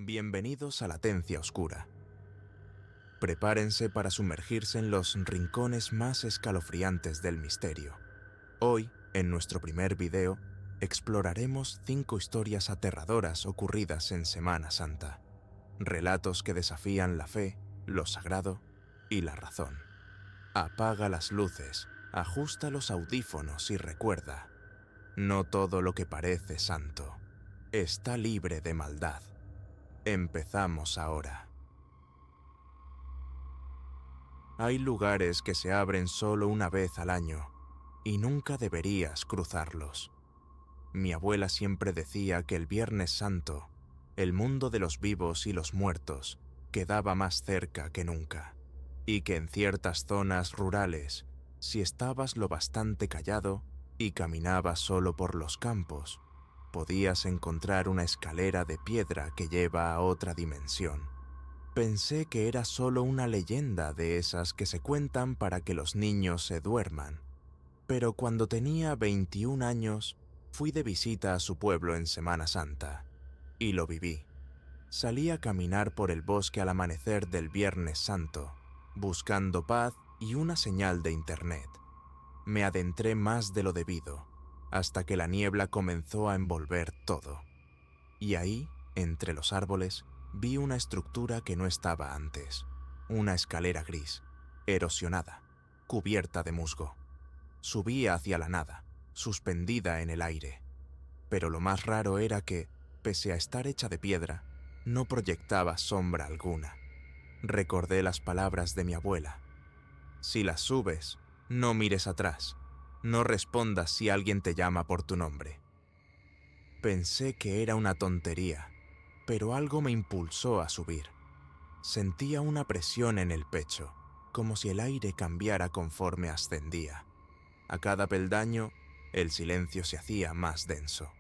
Bienvenidos a Latencia Oscura. Prepárense para sumergirse en los rincones más escalofriantes del misterio. Hoy, en nuestro primer video, exploraremos 5 historias aterradoras ocurridas en Semana Santa. Relatos que desafían la fe, lo sagrado y la razón. Apaga las luces, ajusta los audífonos y recuerda, no todo lo que parece santo está libre de maldad. Empezamos ahora. Hay lugares que se abren solo una vez al año y nunca deberías cruzarlos. Mi abuela siempre decía que el Viernes Santo, el mundo de los vivos y los muertos quedaba más cerca que nunca, y que en ciertas zonas rurales, si estabas lo bastante callado y caminabas solo por los campos, podías encontrar una escalera de piedra que lleva a otra dimensión. Pensé que era solo una leyenda de esas que se cuentan para que los niños se duerman, pero cuando tenía 21 años, fui de visita a su pueblo en Semana Santa, y lo viví. Salí a caminar por el bosque al amanecer del Viernes Santo, buscando paz y una señal de internet. Me adentré más de lo debido, hasta que la niebla comenzó a envolver todo. Y ahí, entre los árboles, vi una estructura que no estaba antes. Una escalera gris, erosionada, cubierta de musgo. Subía hacia la nada, suspendida en el aire. Pero lo más raro era que, pese a estar hecha de piedra, no proyectaba sombra alguna. Recordé las palabras de mi abuela. Si las subes, no mires atrás. No respondas si alguien te llama por tu nombre. Pensé que era una tontería, pero algo me impulsó a subir. Sentía una presión en el pecho, como si el aire cambiara conforme ascendía. A cada peldaño, el silencio se hacía más denso.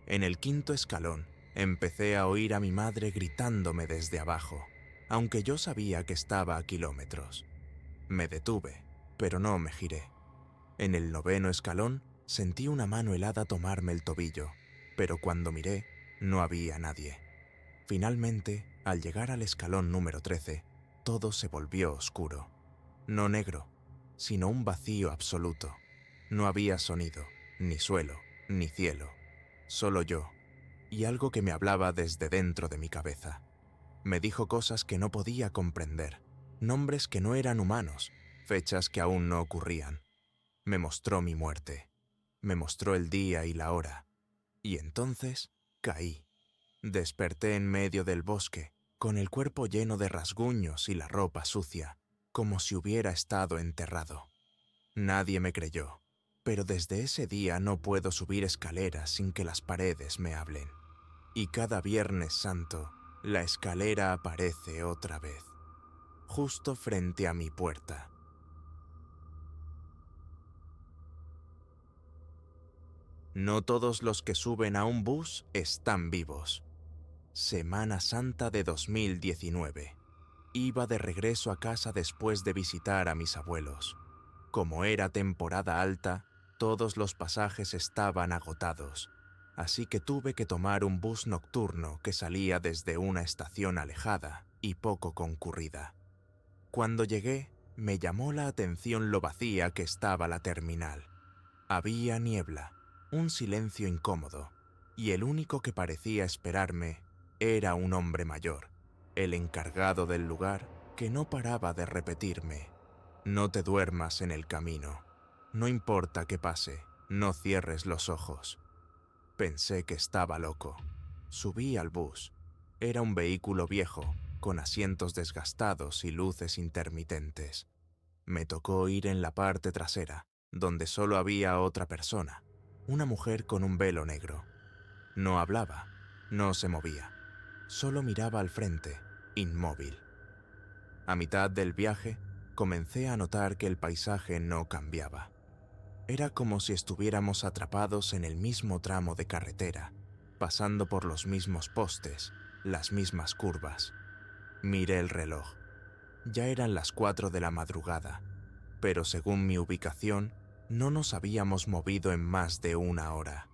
En el 5.º escalón, empecé a oír a mi madre gritándome desde abajo, aunque yo sabía que estaba a kilómetros. Me detuve, pero no me giré. En el 9.º escalón, sentí una mano helada tomarme el tobillo, pero cuando miré, no había nadie. Finalmente, al llegar al escalón número 13, todo se volvió oscuro. No negro, sino un vacío absoluto. No había sonido, ni suelo, ni cielo. Solo yo, y algo que me hablaba desde dentro de mi cabeza. Me dijo cosas que no podía comprender, nombres que no eran humanos, fechas que aún no ocurrían. Me mostró mi muerte. Me mostró el día y la hora. Y entonces caí. Desperté en medio del bosque, con el cuerpo lleno de rasguños y la ropa sucia, como si hubiera estado enterrado. Nadie me creyó, pero desde ese día no puedo subir escaleras sin que las paredes me hablen. Y cada Viernes Santo, la escalera aparece otra vez, justo frente a mi puerta. No todos los que suben a un bus están vivos. Semana Santa de 2019. Iba de regreso a casa después de visitar a mis abuelos. Como era temporada alta, todos los pasajes estaban agotados, así que tuve que tomar un bus nocturno que salía desde una estación alejada y poco concurrida. Cuando llegué, me llamó la atención lo vacía que estaba la terminal. Había niebla, un silencio incómodo, y el único que parecía esperarme era un hombre mayor, el encargado del lugar, que no paraba de repetirme: no te duermas en el camino. No importa qué pase, no cierres los ojos. Pensé que estaba loco. Subí al bus. Era un vehículo viejo, con asientos desgastados y luces intermitentes. Me tocó ir en la parte trasera, donde solo había otra persona, una mujer con un velo negro. No hablaba, no se movía, solo miraba al frente, inmóvil. A mitad del viaje, comencé a notar que el paisaje no cambiaba. Era como si estuviéramos atrapados en el mismo tramo de carretera, pasando por los mismos postes, las mismas curvas. Miré el reloj. Ya eran las 4 de la madrugada, pero según mi ubicación, no nos habíamos movido en más de 1 hora.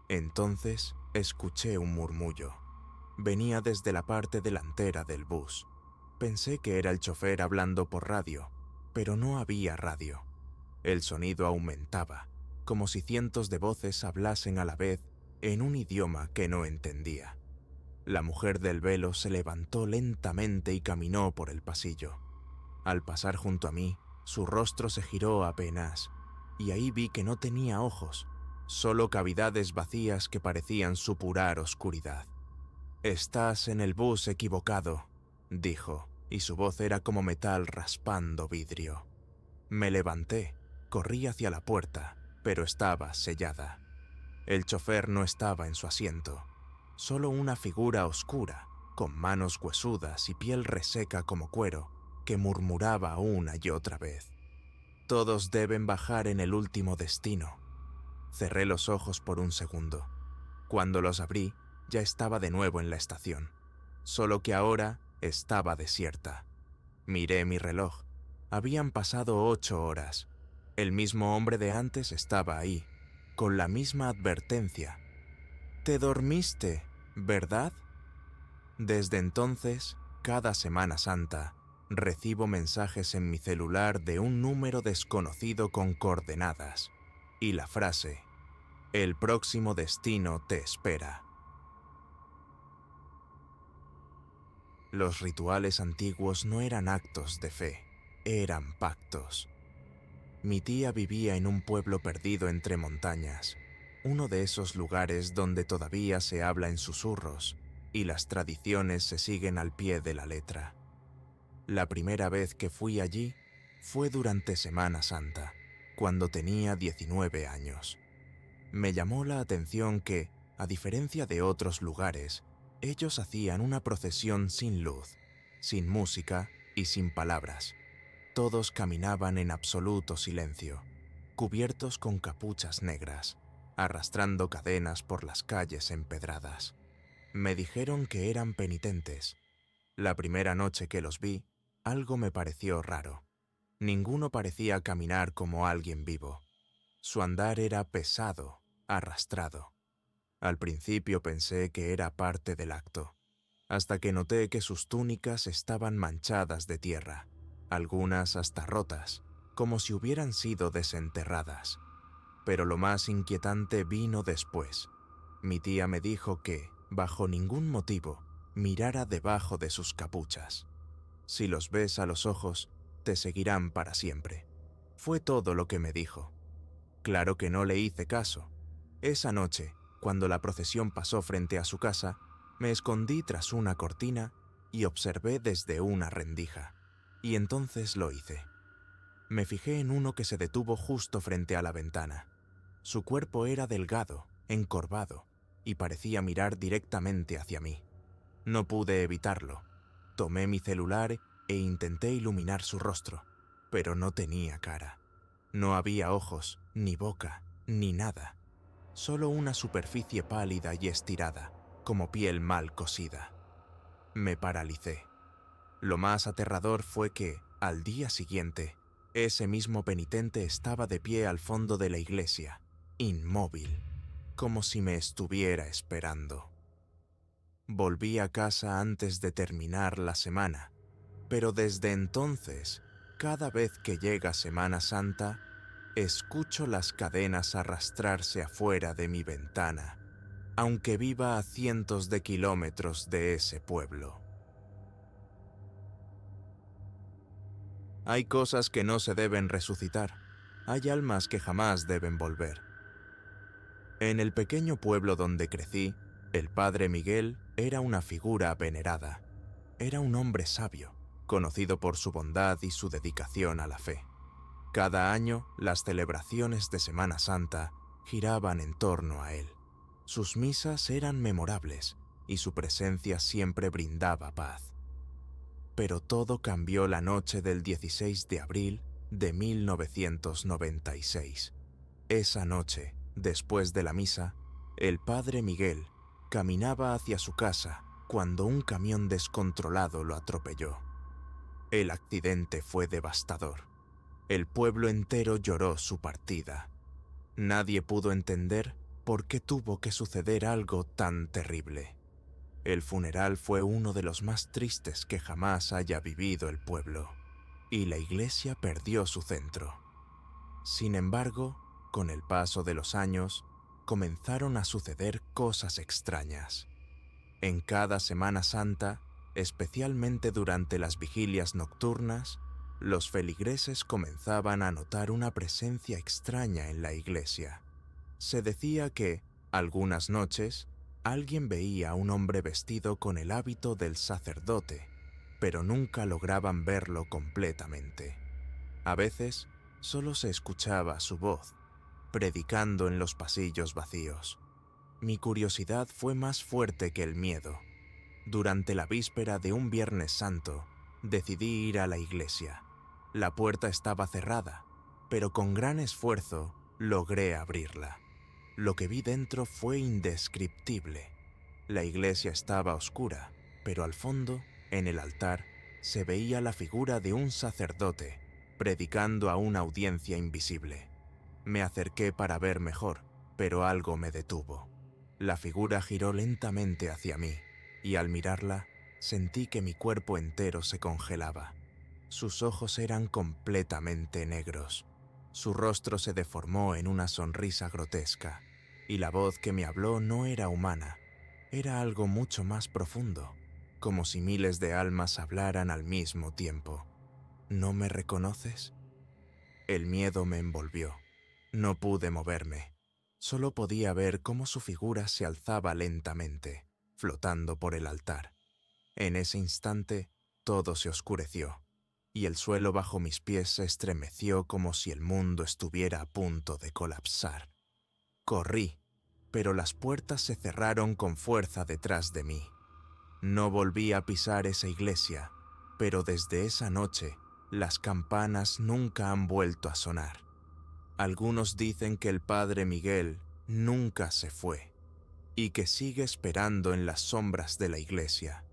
Entonces, escuché un murmullo. Venía desde la parte delantera del bus. Pensé que era el chofer hablando por radio, pero no había radio. El sonido aumentaba, como si cientos de voces hablasen a la vez en un idioma que no entendía. La mujer del velo se levantó lentamente y caminó por el pasillo. Al pasar junto a mí, su rostro se giró apenas, y ahí vi que no tenía ojos, solo cavidades vacías que parecían supurar oscuridad. «Estás en el bus equivocado», dijo, y su voz era como metal raspando vidrio. Me levanté, corrí hacia la puerta, pero estaba sellada. El chofer no estaba en su asiento, solo una figura oscura, con manos huesudas y piel reseca como cuero, que murmuraba una y otra vez: «Todos deben bajar en el último destino». Cerré los ojos por un segundo. Cuando los abrí, ya estaba de nuevo en la estación, solo que ahora estaba desierta. Miré mi reloj. Habían pasado 8 horas. El mismo hombre de antes estaba ahí, con la misma advertencia. «Te dormiste, ¿verdad?». Desde entonces, cada Semana Santa, recibo mensajes en mi celular de un número desconocido con coordenadas y la frase: «El próximo destino te espera». Los rituales antiguos no eran actos de fe, eran pactos. Mi tía vivía en un pueblo perdido entre montañas, uno de esos lugares donde todavía se habla en susurros y las tradiciones se siguen al pie de la letra. La primera vez que fui allí fue durante Semana Santa, cuando tenía 19 años. Me llamó la atención que, a diferencia de otros lugares, ellos hacían una procesión sin luz, sin música y sin palabras. Todos caminaban en absoluto silencio, cubiertos con capuchas negras, arrastrando cadenas por las calles empedradas. Me dijeron que eran penitentes. La primera noche que los vi, algo me pareció raro. Ninguno parecía caminar como alguien vivo. Su andar era pesado, arrastrado. Al principio pensé que era parte del acto, hasta que noté que sus túnicas estaban manchadas de tierra, algunas hasta rotas, como si hubieran sido desenterradas. Pero lo más inquietante vino después. Mi tía me dijo que, bajo ningún motivo, mirara debajo de sus capuchas. Si los ves a los ojos, te seguirán para siempre. Fue todo lo que me dijo. Claro que no le hice caso. Esa noche, cuando la procesión pasó frente a su casa, me escondí tras una cortina y observé desde una rendija. Y entonces lo hice. Me fijé en uno que se detuvo justo frente a la ventana. Su cuerpo era delgado, encorvado, y parecía mirar directamente hacia mí. No pude evitarlo. Tomé mi celular e intenté iluminar su rostro, pero no tenía cara. No había ojos, ni boca, ni nada. Solo una superficie pálida y estirada, como piel mal cosida. Me paralicé. Lo más aterrador fue que, al día siguiente, ese mismo penitente estaba de pie al fondo de la iglesia, inmóvil, como si me estuviera esperando. Volví a casa antes de terminar la semana, pero desde entonces, cada vez que llega Semana Santa, escucho las cadenas arrastrarse afuera de mi ventana, aunque viva a cientos de kilómetros de ese pueblo. Hay cosas que no se deben resucitar. Hay almas que jamás deben volver. En el pequeño pueblo donde crecí, el padre Miguel era una figura venerada. Era un hombre sabio, conocido por su bondad y su dedicación a la fe. Cada año, las celebraciones de Semana Santa giraban en torno a él. Sus misas eran memorables y su presencia siempre brindaba paz. Pero todo cambió la noche del 16 de abril de 1996. Esa noche, después de la misa, el padre Miguel caminaba hacia su casa cuando un camión descontrolado lo atropelló. El accidente fue devastador. El pueblo entero lloró su partida. Nadie pudo entender por qué tuvo que suceder algo tan terrible. El funeral fue uno de los más tristes que jamás haya vivido el pueblo, y la iglesia perdió su centro. Sin embargo, con el paso de los años, comenzaron a suceder cosas extrañas. En cada Semana Santa, especialmente durante las vigilias nocturnas, los feligreses comenzaban a notar una presencia extraña en la iglesia. Se decía que, algunas noches, alguien veía a un hombre vestido con el hábito del sacerdote, pero nunca lograban verlo completamente. A veces, solo se escuchaba su voz, predicando en los pasillos vacíos. Mi curiosidad fue más fuerte que el miedo. Durante la víspera de un Viernes Santo, decidí ir a la iglesia. La puerta estaba cerrada, pero con gran esfuerzo logré abrirla. Lo que vi dentro fue indescriptible. La iglesia estaba oscura, pero al fondo, en el altar, se veía la figura de un sacerdote, predicando a una audiencia invisible. Me acerqué para ver mejor, pero algo me detuvo. La figura giró lentamente hacia mí, y al mirarla, sentí que mi cuerpo entero se congelaba. Sus ojos eran completamente negros. Su rostro se deformó en una sonrisa grotesca, y la voz que me habló no era humana, era algo mucho más profundo, como si miles de almas hablaran al mismo tiempo. ¿No me reconoces? El miedo me envolvió. No pude moverme. Solo podía ver cómo su figura se alzaba lentamente, flotando por el altar. En ese instante, todo se oscureció, y el suelo bajo mis pies se estremeció como si el mundo estuviera a punto de colapsar. Corrí, pero las puertas se cerraron con fuerza detrás de mí. No volví a pisar esa iglesia, pero desde esa noche, las campanas nunca han vuelto a sonar. Algunos dicen que el padre Miguel nunca se fue y que sigue esperando en las sombras de la iglesia.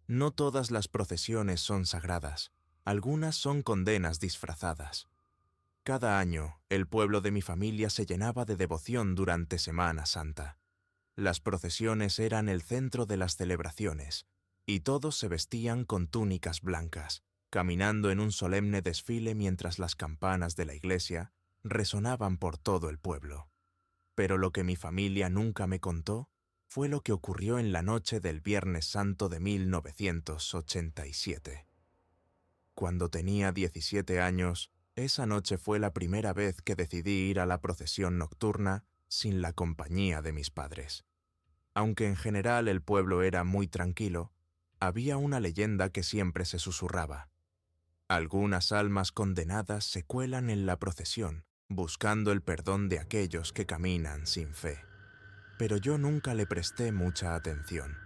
No todas las procesiones son sagradas, algunas son condenas disfrazadas. Cada año, el pueblo de mi familia se llenaba de devoción durante Semana Santa. Las procesiones eran el centro de las celebraciones, y todos se vestían con túnicas blancas, caminando en un solemne desfile mientras las campanas de la iglesia resonaban por todo el pueblo. Pero lo que mi familia nunca me contó fue lo que ocurrió en la noche del Viernes Santo de 1987. Cuando tenía 17 años, esa noche fue la primera vez que decidí ir a la procesión nocturna sin la compañía de mis padres. Aunque en general el pueblo era muy tranquilo, había una leyenda que siempre se susurraba. Algunas almas condenadas se cuelan en la procesión, buscando el perdón de aquellos que caminan sin fe. Pero yo nunca le presté mucha atención.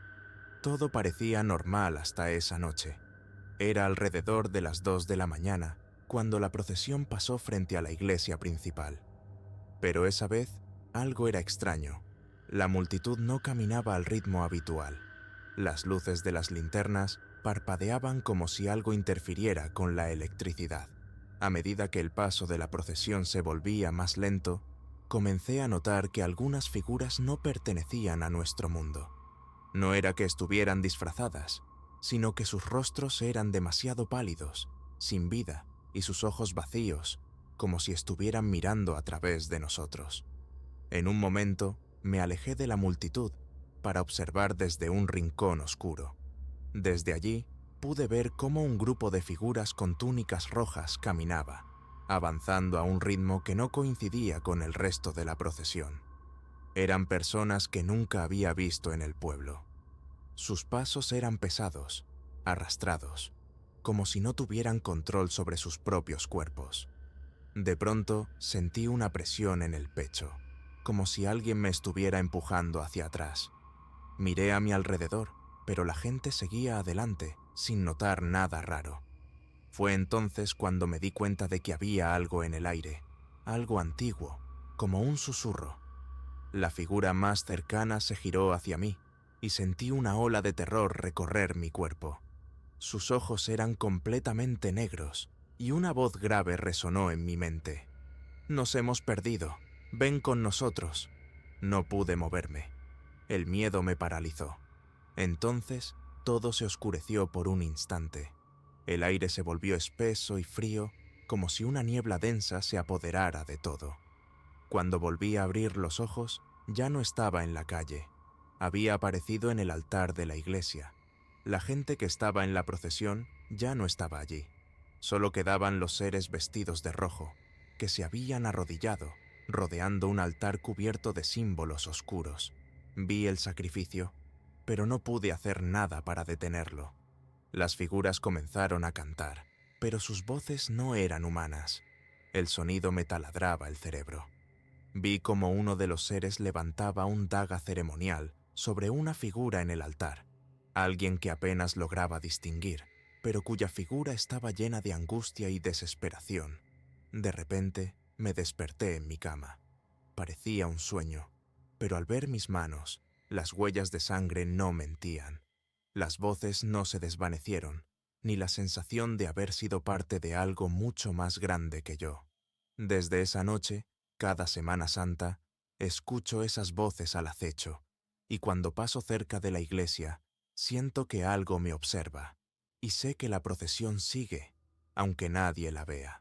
Todo parecía normal hasta esa noche. Era alrededor de las 2 de la mañana, cuando la procesión pasó frente a la iglesia principal. Pero esa vez, algo era extraño. La multitud no caminaba al ritmo habitual. Las luces de las linternas parpadeaban como si algo interfiriera con la electricidad. A medida que el paso de la procesión se volvía más lento, comencé a notar que algunas figuras no pertenecían a nuestro mundo. No era que estuvieran disfrazadas, sino que sus rostros eran demasiado pálidos, sin vida, y sus ojos vacíos, como si estuvieran mirando a través de nosotros. En un momento, me alejé de la multitud para observar desde un rincón oscuro. Desde allí, pude ver cómo un grupo de figuras con túnicas rojas caminaba, avanzando a un ritmo que no coincidía con el resto de la procesión. Eran personas que nunca había visto en el pueblo. Sus pasos eran pesados, arrastrados, como si no tuvieran control sobre sus propios cuerpos. De pronto sentí una presión en el pecho, como si alguien me estuviera empujando hacia atrás. Miré a mi alrededor, pero la gente seguía adelante, sin notar nada raro. Fue entonces cuando me di cuenta de que había algo en el aire, algo antiguo, como un susurro. La figura más cercana se giró hacia mí, y sentí una ola de terror recorrer mi cuerpo. Sus ojos eran completamente negros, y una voz grave resonó en mi mente. «Nos hemos perdido. Ven con nosotros». No pude moverme. El miedo me paralizó. Entonces, todo se oscureció por un instante. El aire se volvió espeso y frío, como si una niebla densa se apoderara de todo. Cuando volví a abrir los ojos, ya no estaba en la calle. Había aparecido en el altar de la iglesia. La gente que estaba en la procesión ya no estaba allí. Solo quedaban los seres vestidos de rojo, que se habían arrodillado, rodeando un altar cubierto de símbolos oscuros. Vi el sacrificio, pero no pude hacer nada para detenerlo. Las figuras comenzaron a cantar, pero sus voces no eran humanas. El sonido me taladraba el cerebro. Vi como uno de los seres levantaba un daga ceremonial sobre una figura en el altar, alguien que apenas lograba distinguir, pero cuya figura estaba llena de angustia y desesperación. De repente, me desperté en mi cama. Parecía un sueño, pero al ver mis manos, las huellas de sangre no mentían. Las voces no se desvanecieron, ni la sensación de haber sido parte de algo mucho más grande que yo. Desde esa noche, cada Semana Santa, escucho esas voces al acecho, y cuando paso cerca de la iglesia, siento que algo me observa, y sé que la procesión sigue, aunque nadie la vea.